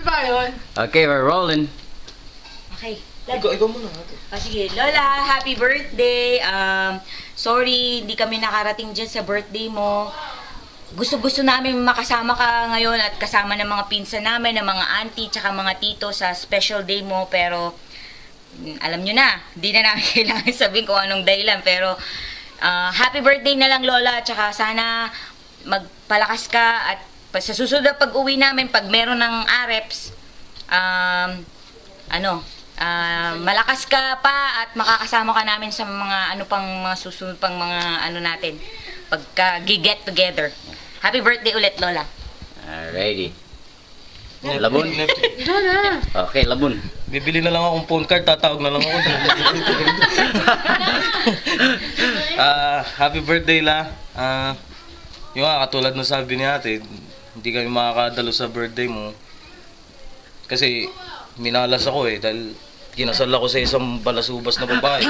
pa yun. Okay, we're rolling. Okay. Ikaw muna. Sige, Lola, happy birthday. Sorry, hindi kami nakarating dyan sa birthday mo. Gusto namin makasama ka ngayon at kasama ng mga pinsan namin, ng mga auntie, tsaka mga tito sa special day mo. Pero, alam nyo na, hindi na namin kailangan sabihin kung anong dahilan. Pero, happy birthday na lang, Lola. Tsaka sana magpalakas ka at sa susunod na pag-uwi namin, pag meron ng AREPS, malakas ka pa at makakasama ka namin sa mga mga susunod pang mga natin pagka get together. Happy birthday ulit, Lola. Alrighty. Labon? Lola. Okay, labon. Bibili na lang akong phone card, tatawag na lang ako. Happy birthday, La. Yung katulad ng sabi ni ate, hindi kami makakadalo sa birthday mo. Kasi minalas ako dahil kinasal ako sa isang balasubas na babae.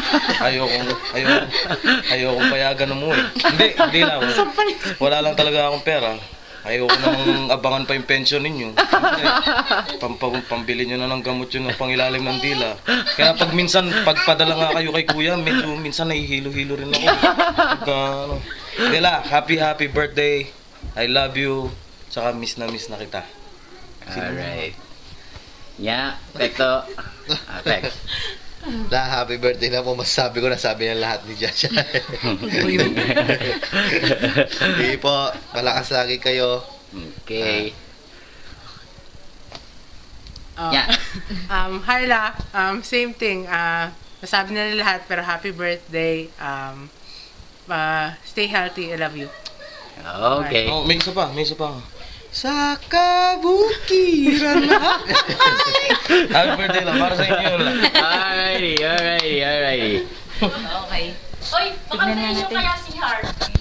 Ayoko payagan mo Hindi lang. Wala lang talaga akong pera. Ayoko nang abangan pa yung pension ninyo. Pambili nyo na ng gamot yun ng pangilalim ng dila. Kaya pag pagpadala nga kayo kay kuya, medyo minsan nahihilo-hilo rin ako. Dila, happy birthday. I love you. Tsaka miss na kita. Alright. Yeah, Pekto. Pex. Happy birthday na po. Masasabi ko na sabi ng lahat ni Jaja. Sige po, malakas lagi kayo. Okay. Yeah. Hi, La. Same thing. Nasabi na lahat, pero happy birthday. Stay healthy. I love you. Okay. Oh, may isa pa. Sa kabukiran na. Happy birthday lang, para sa inyo yun lang. Alrighty. Okay. Oy, baka Tignan tayo natin. kaya si Heart.